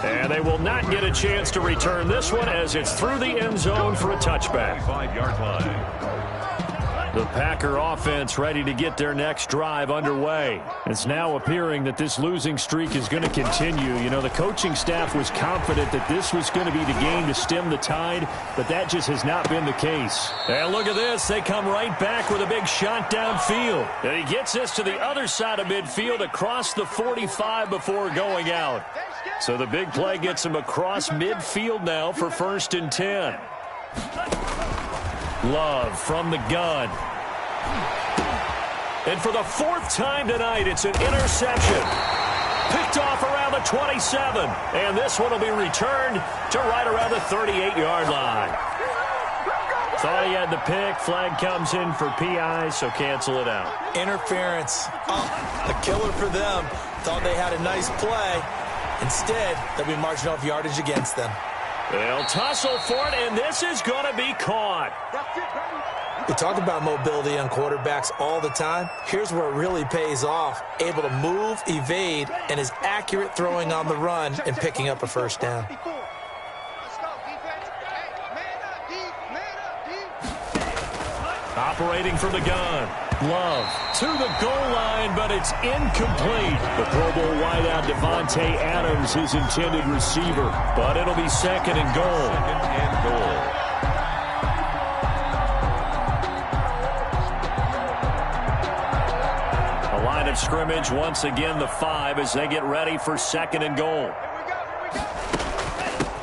And they will not get a chance to return this one as it's through the end zone for a touchback. 5-yard line. The Packer offense ready to get their next drive underway. It's now appearing that this losing streak is going to continue. You know, the coaching staff was confident that this was going to be the game to stem the tide, but that just has not been the case. And look at this. They come right back with a big shot downfield. And he gets this to the other side of midfield across the 45 before going out. So the big play gets him across midfield now for 1st and 10. Love from the gun. And for the 4th time tonight, it's an interception. Picked off around the 27. And this one will be returned to right around the 38-yard line. Thought he had the pick. Flag comes in for PI, so cancel it out. Interference. Oh, a killer for them. Thought they had a nice play. Instead, they'll be marching off yardage against them. They'll tussle for it, and this is going to be caught. We talk about mobility on quarterbacks all the time. Here's where it really pays off. Able to move, evade, and is accurate throwing on the run and picking up a 1st down. Operating from the gun. Love to the goal line, but it's incomplete. The Pro Bowl wideout Devontae Adams, his intended receiver. But it'll be 2nd and goal. 2nd and goal. A line of scrimmage, once again the 5 as they get ready for 2nd and goal.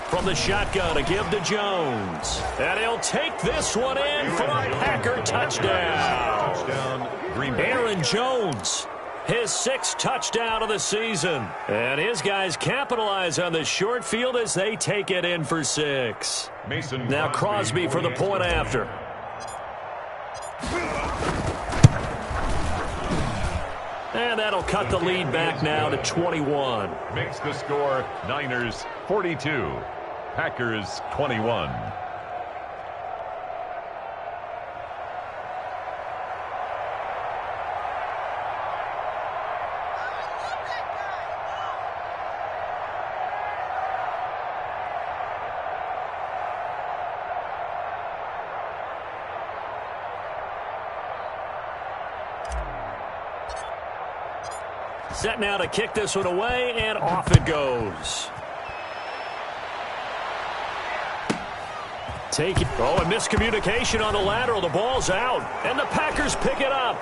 From the shotgun, a give to Jones. And he'll take this one in for a Packer touchdown. Aaron Jones, his 6th touchdown of the season. And his guys capitalize on the short field as they take it in for 6. Now Crosby for the point after. And that'll cut the lead back now to 21. Makes the score Niners 42. Packers 21. Set now to kick this one away, and off it goes. Take it. Oh, and miscommunication on the lateral. The ball's out, and the Packers pick it up.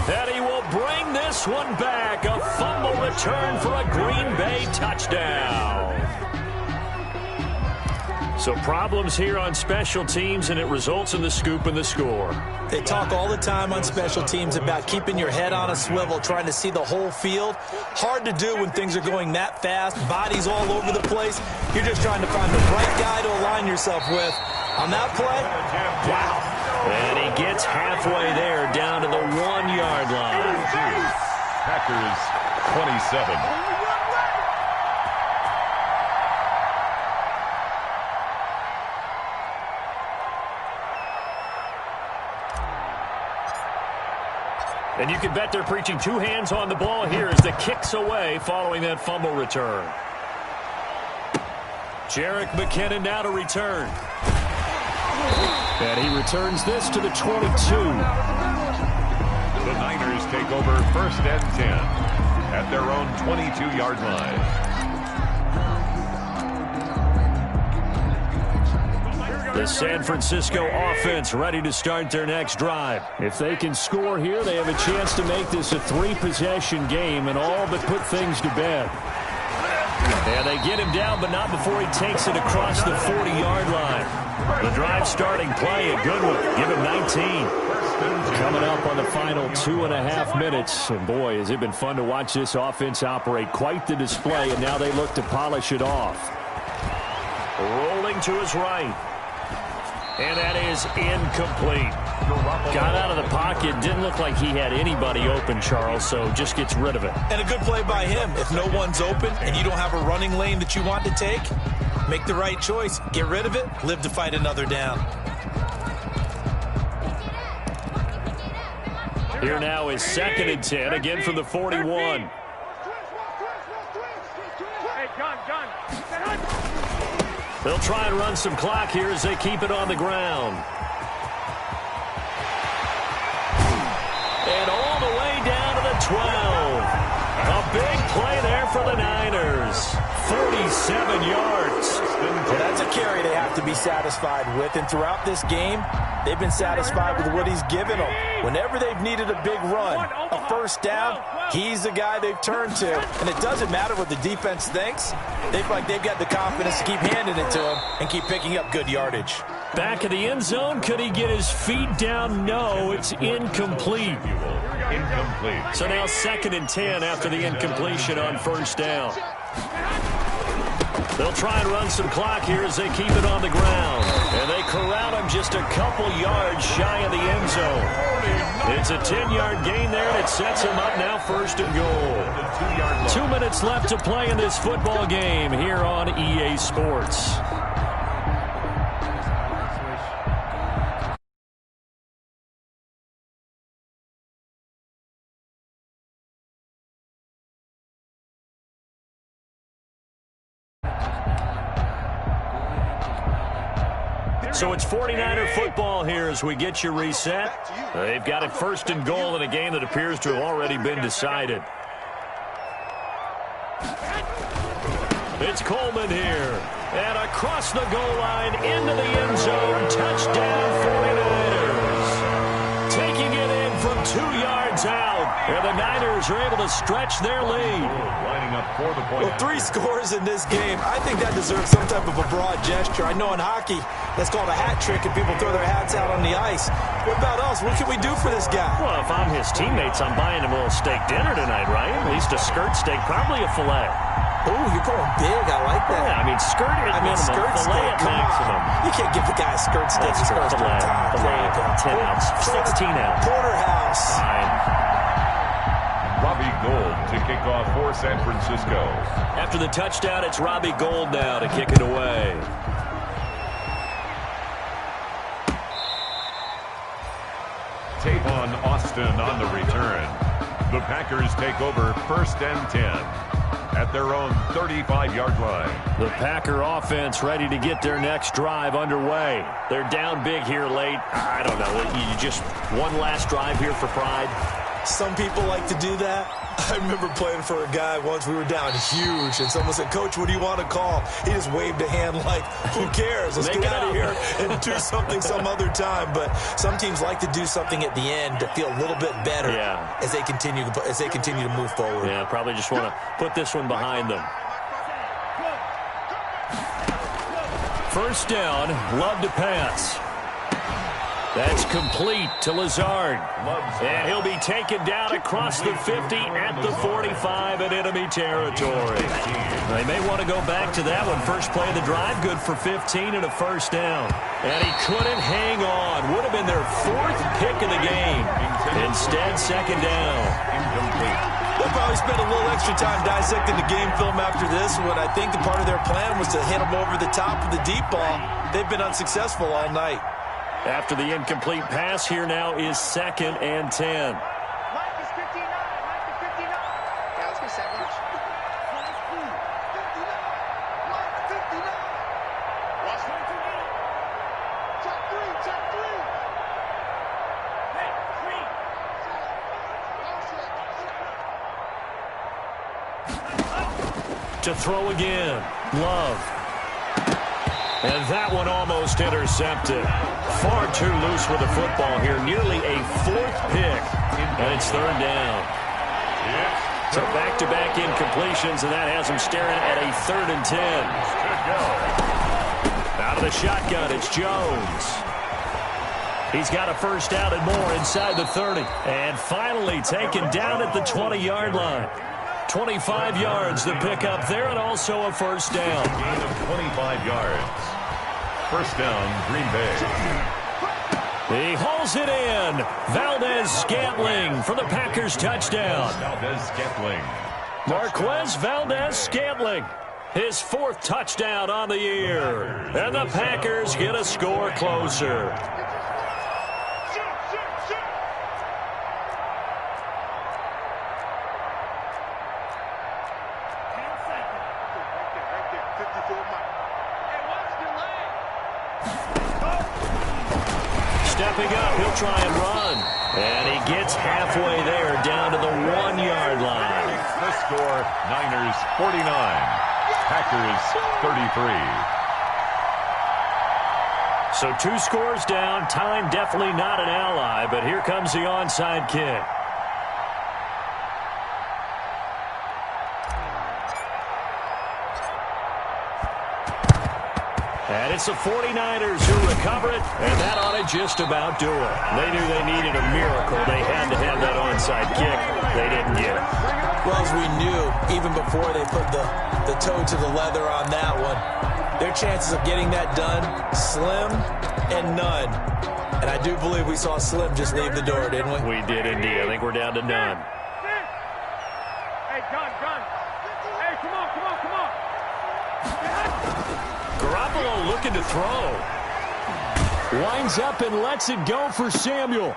And he will bring this one back. A fumble return for a Green Bay touchdown. So problems here on special teams, and it results in the scoop and the score. They talk all the time on special teams about keeping your head on a swivel, trying to see the whole field. Hard to do when things are going that fast, bodies all over the place. You're just trying to find the right guy to align yourself with. On that play, wow. And he gets halfway there, down to the 1-yard line. Packers 27. And you can bet they're preaching two hands on the ball here as the kick's away following that fumble return. Jerick McKinnon now to return. And he returns this to the 22. The Niners take over 1st and 10 at their own 22-yard line. The San Francisco offense ready to start their next drive. If they can score here, they have a chance to make this a 3-possession game and all but put things to bed. And they get him down, but not before he takes it across the 40-yard line. The drive starting play, a good one. Give him 19. Coming up on the final 2.5 minutes. And boy, has it been fun to watch this offense operate. Quite the display, and now they look to polish it off. Rolling to his right. And that is incomplete. Got out of the pocket. Didn't look like he had anybody open, Charles, so just gets rid of it. And a good play by him. If no one's open and you don't have a running lane that you want to take, make the right choice. Get rid of it. Live to fight another down. Here now is 2nd and 10, again from the 41. Hey, John. They'll try and run some clock here as they keep it on the ground. And all the way down to the 12. A big play there for the Niners. 47 yards. Well, that's a carry they have to be satisfied with. And throughout this game, they've been satisfied with what he's given them. Whenever they've needed a big run, a first down, he's the guy they've turned to. And it doesn't matter what the defense thinks. They've got the confidence to keep handing it to him and keep picking up good yardage. Back of the end zone. Could he get his feet down? No, it's incomplete. So now 2nd and 10 after the incompletion on first down. They'll try and run some clock here as they keep it on the ground. And they corral him just a couple yards shy of the end zone. It's a 10-yard gain there, and it sets him up now 1st and goal. 2 minutes left to play in this football game here on EA Sports. So it's 49er football here as we get you reset. They've got it 1st and goal in a game that appears to have already been decided. It's Coleman here. And across the goal line into the end zone. Touchdown 49ers. Taking it in from 2 yards out. And the Niners are able to stretch their lead. Well, 3 scores in this game. I think that deserves some type of a broad gesture. I know in hockey, that's called a hat trick, and people throw their hats out on the ice. What about us? What can we do for this guy? Well, if I'm his teammates, I'm buying him a little steak dinner tonight, right? At least a skirt steak, probably a filet. Oh, you're going big. I like that. Yeah, I mean, skirt at minimum, skirt filet steak, at maximum. You can't give the guy a skirt steak. Filet, 10 ounce, 16 ounce. Porterhouse. Fine. Robbie Gould to kick off for San Francisco. After the touchdown, it's Robbie Gould now to kick it away. Tavon Austin on the return. The Packers take over 1st and 10 at their own 35-yard line. The Packer offense ready to get their next drive underway. They're down big here late. I don't know. You just one last drive here for pride. Some people like to do that. I remember playing for a guy once. We were down huge, and someone said, "Coach, what do you want to call?" He just waved a hand like, "Who cares? Let's get out of here and do something some other time." But some teams like to do something at the end to feel a little bit better as they continue to move forward. Yeah, probably just want to put this one behind them. First down, Love to pass. That's complete to Lazard. And he'll be taken down across the 50 at the 45 in enemy territory. They may want to go back to that one. First play of the drive, good for 15 and a first down. And he couldn't hang on. Would have been their 4th pick of the game. Instead, 2nd down. They'll probably spend a little extra time dissecting the game film after this one. I think the part of their plan was to hit them over the top of the deep ball. They've been unsuccessful all night. After the incomplete pass, here now is 2nd and 10. to throw again. Love. And that one almost intercepted. Far too loose with the football here. Nearly a fourth pick. And it's third down. So back-to-back incompletions, and that has him staring at a 3rd and 10. Out of the shotgun, it's Jones. He's got a first down and more inside the 30. And finally taken down at the 20-yard line. 25 yards the pick up there, and also a first down. Gain of 25 yards. First down, Green Bay. He hauls it in. Valdez-Scantling for the Packers touchdown. Valdez-Scantling. Marquez Valdez-Scantling. His 4th touchdown on the year. And the Packers get a score closer. Stepping up, he'll try and run. And he gets halfway there, down to the 1-yard line. The score, Niners 49, Packers 33. So 2 scores down. Time definitely not an ally, but here comes the onside kick. And it's the 49ers who recover it, and that ought to just about do it. They knew they needed a miracle. They had to have that onside kick. They didn't get it. Well, as we knew, even before they put the toe to the leather on that one, their chances of getting that done, slim and none. And I do believe we saw Slim just leave the door, didn't we? We did indeed. I think we're down to none. Hey, gun. Hey, come on. Garoppolo looking to throw. Winds up and lets it go for Samuel.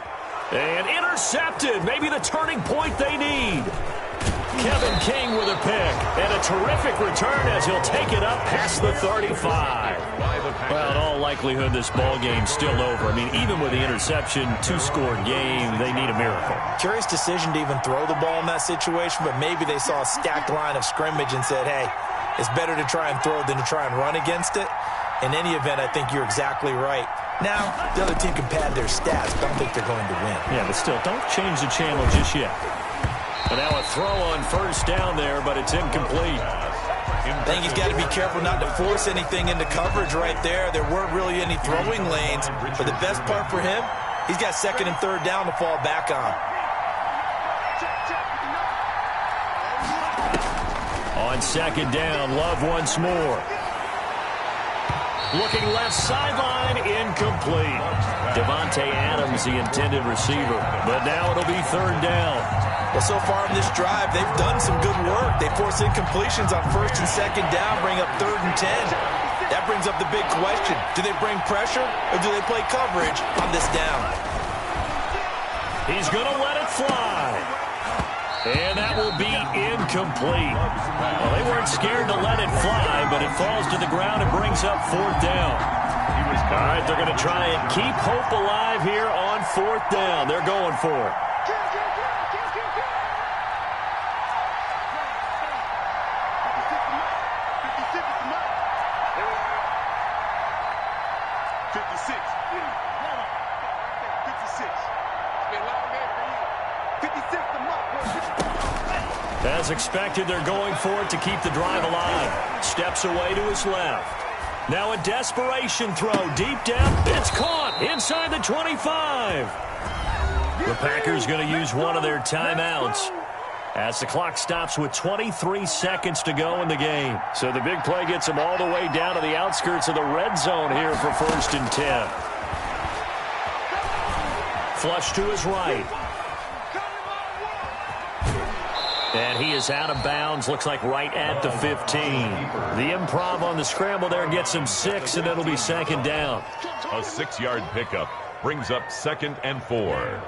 And intercepted. Maybe the turning point they need. Kevin King with a pick. And a terrific return as he'll take it up past the 35. Well, in all likelihood, this ball game's still over. I mean, even with the interception, 2-score game, they need a miracle. Curious decision to even throw the ball in that situation, but maybe they saw a stacked line of scrimmage and said, hey, it's better to try and throw than to try and run against it. In any event, I think you're exactly right. Now, the other team can pad their stats, but I don't think they're going to win. Yeah, but still, don't change the channel just yet. And now a throw on first down there, but it's incomplete. I think he's got to be careful not to force anything into coverage right there. There weren't really any throwing lanes, but the best part for him, he's got 2nd and 3rd down to fall back on. On 2nd down, Love once more. Looking left sideline, incomplete. Devontae Adams, the intended receiver. But now it'll be 3rd down. Well, so far in this drive, they've done some good work. They force incompletions on 1st and 2nd down, bring up 3rd and 10. That brings up the big question. Do they bring pressure or do they play coverage on this down? He's going to let it fly. And that will be incomplete. Well, they weren't scared to let it fly, but it falls to the ground and brings up 4th down. All right, they're going to try and keep hope alive here on 4th down. They're going for it. As expected, they're going for it to keep the drive alive. Steps away to his left. Now a desperation throw deep down. It's caught inside the 25. The Packers going to use one of their timeouts as the clock stops with 23 seconds to go in the game. So the big play gets them all the way down to the outskirts of the red zone here for 1st and 10. Flush to his right. And he is out of bounds, looks like right at the 15. The improv on the scramble there gets him 6, and it'll be 2nd down. A 6-yard pickup brings up 2nd and 4.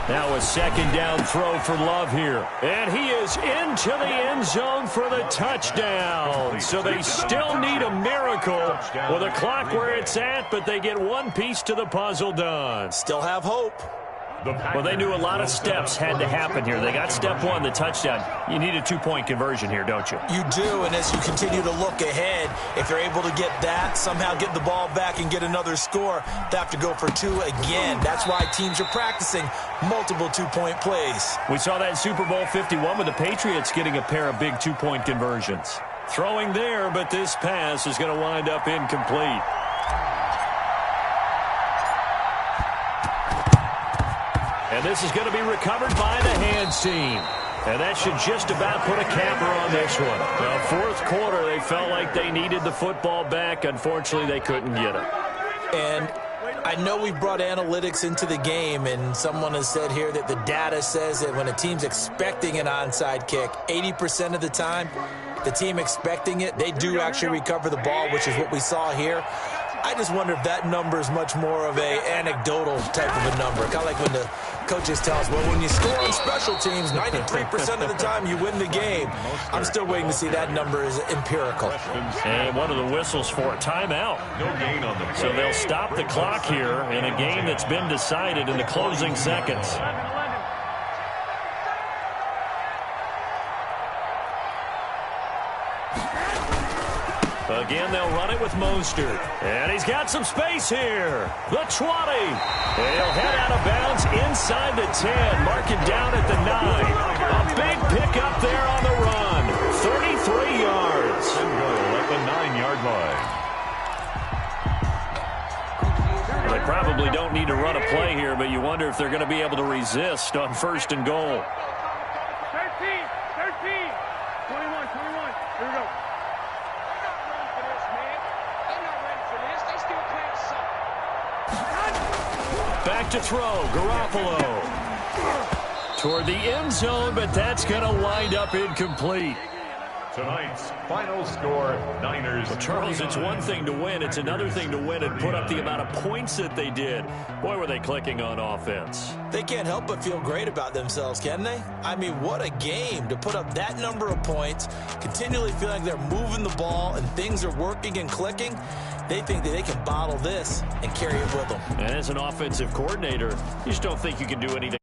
Now a 2nd down throw for Love here. And he is into the end zone for the touchdown. So they still need a miracle with a clock where it's at, but they get one piece to the puzzle done. Still have hope. Well, they knew a lot of steps had to happen here. They got step one, the touchdown. You need a two-point conversion here, don't you? You do, and as you continue to look ahead, if they're able to get that, somehow get the ball back and get another score, they have to go for two again. That's why teams are practicing multiple two-point plays. We saw that in Super Bowl 51 with the Patriots getting a pair of big two-point conversions. Throwing there, but this pass is going to wind up incomplete. And this is going to be recovered by the hands team. And that should just about put a capper on this one. Well, fourth quarter, they felt like they needed the football back. Unfortunately, they couldn't get it. And I know we brought analytics into the game, and someone has said here that the data says that when a team's expecting an onside kick, 80% of the time, the team expecting it, they do actually recover the ball, which is what we saw here. I just wonder if that number is much more of a anecdotal type of a number. Kind of like when the coaches tell us, well, when you score on special teams, 93% of the time you win the game. I'm still waiting to see that number is empirical. And one of the whistles for a timeout. No gain on the play. So they'll stop the clock here in a game that's been decided in the closing seconds. Again, they'll run it with Mostert. And he's got some space here. The 20. He'll head out of bounds inside the 10. Mark it down at the 9. A big pickup there on the run. 33 yards. And goal at the 9-yard line. Well, they probably don't need to run a play here, but you wonder if they're going to be able to resist on first and goal. 13, 21. Here we go. Back to throw, Garoppolo. Toward the end zone, but that's going to wind up incomplete. Tonight's final score, Niners. Well, Charles, it's one thing to win. It's another thing to win and put up the amount of points that they did. Boy, were they clicking on offense. They can't help but feel great about themselves, can they? I mean, what a game to put up that number of points, continually feeling like they're moving the ball and things are working and clicking. They think that they can bottle this and carry it with them. And as an offensive coordinator, you just don't think you can do anything.